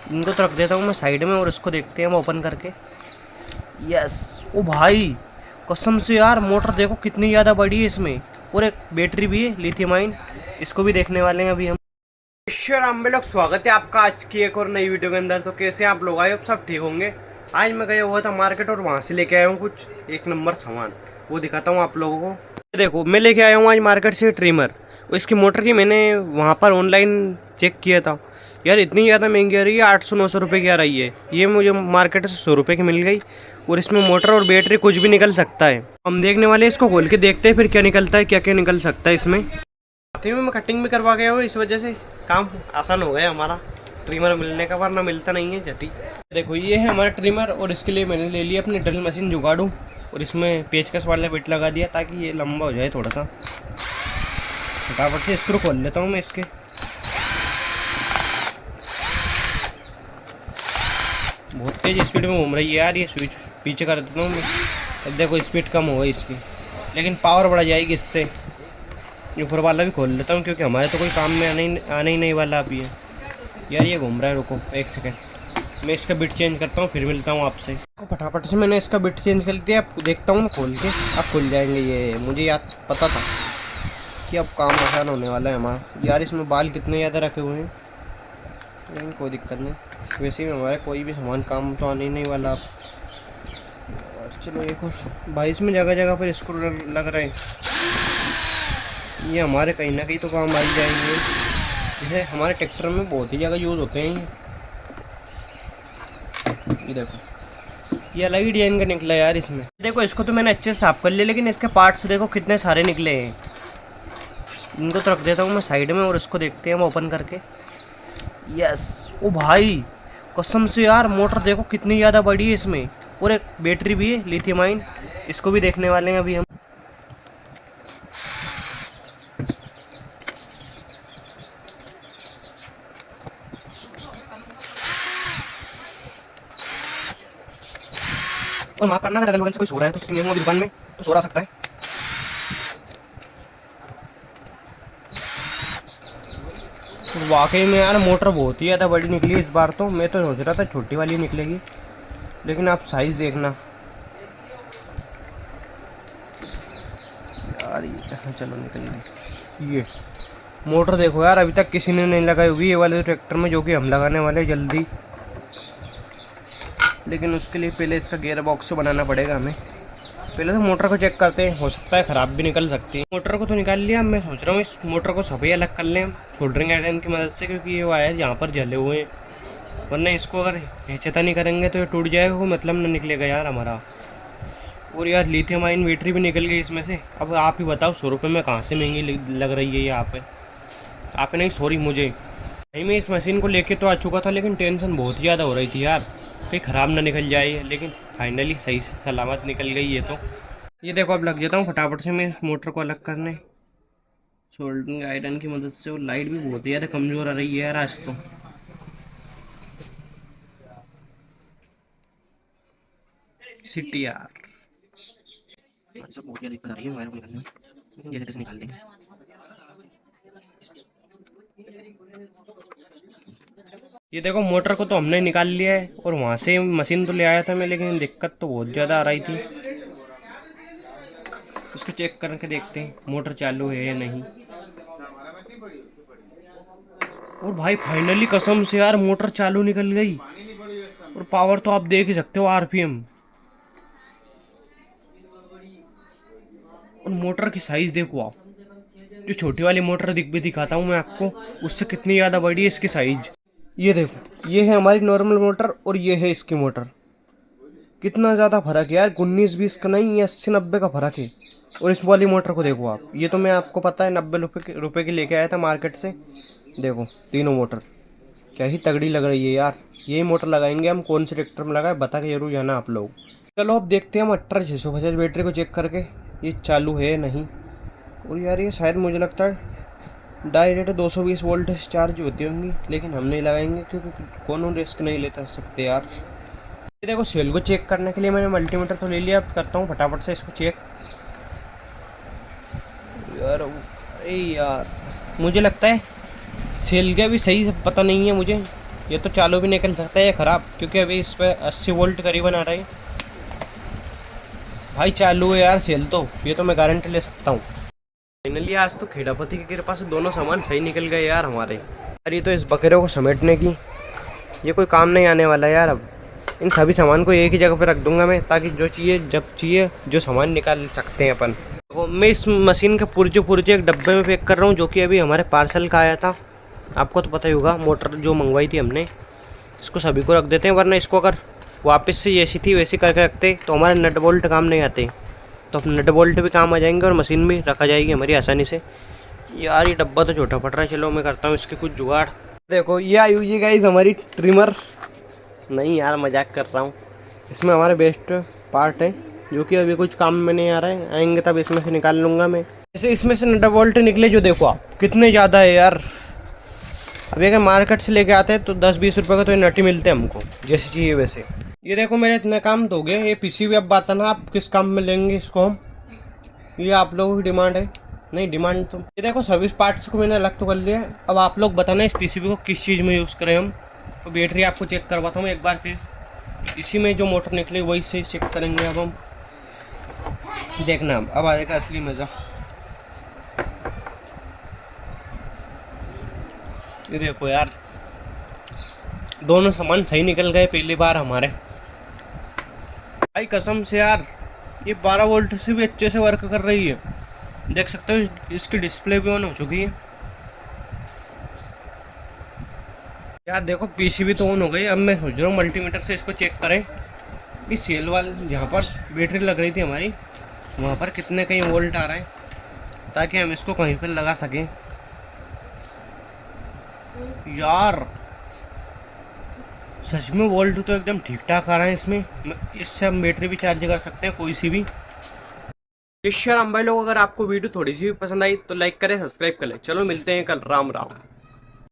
इनको तो रख देता हूँ मैं साइड में और इसको देखते हैं हम ओपन करके। यस। ओ भाई कसम से यार, मोटर देखो कितनी ज़्यादा बड़ी है इसमें, और एक बैटरी भी है लिथियम आयन। इसको भी देखने वाले हैं अभी हम। राम लोग, स्वागत है आपका आज की एक और नई वीडियो के अंदर। तो कैसे हैं आप लोग? आए हो सब ठीक होंगे। आज मैं गया हुआ था मार्केट और वहाँ से लेके आया हूँ कुछ एक नंबर सामान, वो दिखाता हूँ आप लोगों को। देखो मैं लेके आया हूँ आज मार्केट से ट्रिमर। इसकी मोटर की मैंने वहाँ पर ऑनलाइन चेक किया था यार, इतनी ज़्यादा महंगी आ रही है, 800-900 रुपये की आ रही है। ये मुझे मार्केट से 100 रुपये की मिल गई, और इसमें मोटर और बैटरी कुछ भी निकल सकता है। हम देखने वाले हैं, इसको खोल के देखते हैं फिर क्या निकलता है, क्या क्या निकल सकता है इसमें। आते में मैं कटिंग भी करवा गया हूँ, इस वजह से काम आसान हो गया हमारा ट्रिमर मिलने का, वरना मिलता नहीं है झटी। देखो ये है हमारा ट्रिमर, और इसके लिए मैंने ले लिया अपनी ड्रिल मशीन जुगाड़ू, और इसमें पेचकस वाला बिट लगा दिया ताकि ये लंबा हो जाए थोड़ा सा। फटाफट से स्क्रू खोल लेता हूँ मैं इसके। बहुत तेज स्पीड में घूम रही है यार ये स्विच, पीछे कर देता हूँ मैं। अब देखो स्पीड कम हो गई इसकी, लेकिन पावर बढ़ जाएगी इससे। ऊपर वाला भी खोल लेता हूँ क्योंकि हमारे तो कोई काम में आने ही नहीं वाला अभी है। यार ये घूम रहा है, रुको एक सेकंड, मैं इसका बिट चेंज करता हूँ फिर मिलता हूँ आपसे। फटाफट से मैंने इसका बिट चेंज कर दिया, अब देखता हूँ खोल के, अब खुल जाएंगे ये। मुझे याद पता था कि अब काम आसान होने वाला है हमारा। यार इसमें बाल कितने ज़्यादा रखे हुए हैं, लेकिन कोई दिक्कत नहीं, वैसे भी हमारे कोई भी सामान काम तो आने ही नहीं वाला अब। चलो एक और भाई, इसमें जगह जगह पर स्क्रू लग रहे हैं, ये हमारे कहीं ना कहीं तो काम आ ही जाएंगे। जैसे हमारे ट्रैक्टर में बहुत ही जगह यूज़ होते हैं ये देखो, ये अलग ही डिजाइन का निकला यार इसमें। देखो इसको तो मैंने अच्छे से साफ कर लिया, लेकिन इसके पार्ट्स देखो कितने सारे निकले हैं। इनको तो रख देता हूँ मैं साइड में, और इसको देखते हैं हम ओपन करके। यस। ओ भाई कसम से यार, मोटर देखो कितनी ज़्यादा बड़ी है इसमें, और एक बैटरी भी है लिथियम आयन। इसको भी देखने वाले हैं अभी हम। और माफ करना अगर अगल बगल से कोई सो रहा है, तो मेरी दुकान में तो सो रहा सकता है। वाकई में यार मोटर बहुत ही ज़्यादा बड़ी निकली इस बार। तो मैं तो सोच रहा था छोटी वाली निकलेगी, लेकिन आप साइज़ देखना यार। ये चलो निकल गई। ये मोटर देखो यार, अभी तक किसी ने नहीं लगाई हुई ये वाले ट्रैक्टर में, जो कि हम लगाने वाले जल्दी। लेकिन उसके लिए पहले इसका गियर बॉक्स बनाना पड़ेगा हमें। पहले तो मोटर को चेक करते हैं, हो सकता है ख़राब भी निकल सकती है। मोटर को तो निकाल लिया, मैं सोच रहा हूँ इस मोटर को सभी अलग कर लें सोल्डरिंग आयरन की मदद से, क्योंकि ये वायर यहाँ पर जले हुए हैं, वरना इसको अगर हेचता नहीं करेंगे तो ये टूट जाएगा, कोई मतलब ना निकलेगा यार हमारा। और यार लिथियम आयन बैटरी भी निकल गई इसमें से। अब आप ही बताओ 100 रुपये में कहाँ से महंगी लग रही है ये आप नहीं, सॉरी मुझे नहीं। मैं इस मशीन को लेके तो आ चुका था, लेकिन टेंशन बहुत ज़्यादा हो रही थी यार, कहीं ख़राब ना निकल जाए, लेकिन फाइनली सही से सलामत निकल गई ये तो। ये देखो अब लग जाता हूँ फटाफट से मैं इस मोटर को अलग करने सोल्डरिंग आयरन की मदद से। और लाइट भी बहुत ज़्यादा कमज़ोर आ रही है यार आज तो। सिटी यार सब बहुत ज़्यादा दिक्कत आ रही है मोबाइल को निकालने में, जैसे तैसे निकाल देंगे। ये देखो मोटर को तो हमने निकाल लिया है, और वहाँ से मशीन तो ले आया था मैं, लेकिन दिक्कत तो बहुत ज़्यादा आ रही थी। इसको चेक करके देखते हैं मोटर चालू है या नहीं। और भाई फाइनली कसम से यार मोटर चालू निकल गई, और पावर तो आप देख ही सकते हो, आरपीएम। और मोटर की साइज देखो आप, जो छोटी वाली मोटर भी दिखाता हूँ मैं आपको, उससे कितनी ज़्यादा बड़ी है इसकी साइज। ये देखो, ये है हमारी नॉर्मल मोटर, और ये है इसकी मोटर। कितना ज़्यादा फ़र्क है यार, 19-20 का नहीं, ये 80-90 का फ़र्क है। और इस वाली मोटर को देखो आप, ये तो मैं आपको पता है 90 रुपये की लेके आया था मार्केट से। देखो तीनों मोटर क्या ही तगड़ी लग रही है यार। यही मोटर लगाएंगे हम, कौन से ट्रैक्टर में लगाए बता के जरूर जाना आप लोग। चलो अब देखते हैं हम 18650 बैटरी को चेक करके ये चालू है नहीं। और यार ये शायद मुझे लगता है डायरेक्ट 220 वोल्ट चार्ज होती होंगी, लेकिन हम नहीं लगाएंगे क्योंकि कौन रिस्क नहीं लेता सकते यार। ये देखो सेल को चेक करने के लिए मैंने मल्टीमीटर तो ले लिया, अब करता हूँ फटाफट से इसको चेक। यार अरे यार मुझे लगता है सेल का भी सही पता नहीं है मुझे, ये तो चालू भी निकल सकता है ये ख़राब, क्योंकि अभी इस पर 80 वोल्ट करीबन आ रहा है। भाई चालू है यार सेल तो, ये तो मैं गारंटी ले सकता हूँ। फाइनली आज तो खेड़ापति की कृपा से दोनों सामान सही निकल गए यार हमारे। यार ये तो इस बकरे को समेटने की ये कोई काम नहीं आने वाला यार। अब इन सभी सामान को एक ही जगह पे रख दूंगा मैं, ताकि जो चाहिए जब चाहिए जो सामान निकाल सकते हैं अपन। तो मैं इस मशीन के पुर्जे एक डब्बे में पैक कर रहा हूँ, जो कि अभी हमारे पार्सल का आया था। आपको तो पता ही होगा, मोटर जो मंगवाई थी हमने। इसको सभी को रख देते हैं, वरना इसको अगर वापस से जैसी थी वैसी करके रखते तो हमारे नट बोल्ट काम नहीं आते। तो अब नट बोल्ट भी काम आ जाएंगे और मशीन भी रखा जाएगी हमारी आसानी से। यार ये डब्बा तो छोटा पड़ रहा है, चलो मैं करता हूँ इसके कुछ जुगाड़। देखो ये आई हुई है गाइस हमारी ट्रिमर। नहीं यार मजाक कर रहा हूँ। इसमें हमारे बेस्ट पार्ट है, जो कि अभी कुछ काम में नहीं आ रहा है, आएंगे तब इसमें से निकाल लूँगा मैं। जैसे इसमें से नट बोल्ट निकले जो, देखो आप कितने ज़्यादा है यार। अभी अगर मार्केट से लेके आते हैं तो 10-20 रुपये का तो ये नट ही मिलते हैं हमको, जैसे चाहिए वैसे। ये देखो मेरे इतने काम तो हो गए। ये पीसीबी अब बताना आप किस काम में लेंगे इसको हम, ये आप लोगों की डिमांड है। नहीं डिमांड तो ये देखो सभी पार्ट्स को मैंने अलग तो कर लिया। अब आप लोग बताना इस पीसीबी को किस चीज़ में यूज़ करें हम। तो बैटरी आपको चेक करवाता हूँ एक बार, फिर इसी में जो मोटर निकले वही से चेक करेंगे अब हम। देखना अब आएगा असली मज़ा। ये देखो यार दोनों सामान सही निकल गए पहली बार हमारे। भाई कसम से यार ये 12 वोल्ट से भी अच्छे से वर्क कर रही है। देख सकते हो इसकी डिस्प्ले भी ऑन हो चुकी है। यार देखो पीसीबी तो ऑन हो गई। अब मैं सोच रहा हूँ मल्टीमीटर से इसको चेक करें इस सेल वाले जहाँ पर बैटरी लग रही थी हमारी, वहाँ पर कितने कहीं वोल्ट आ रहा है, ताकि हम इसको कहीं पर लगा सकें। यार सच में वोल्ट तो एकदम ठीक ठाक आ रहा है इसमें। इससे हम बैटरी भी चार्ज कर सकते हैं कोई सी भी। भाई लोग अगर आपको वीडियो थोड़ी सी भी पसंद आई तो लाइक करें, सब्सक्राइब करें। चलो मिलते हैं कल। राम राम।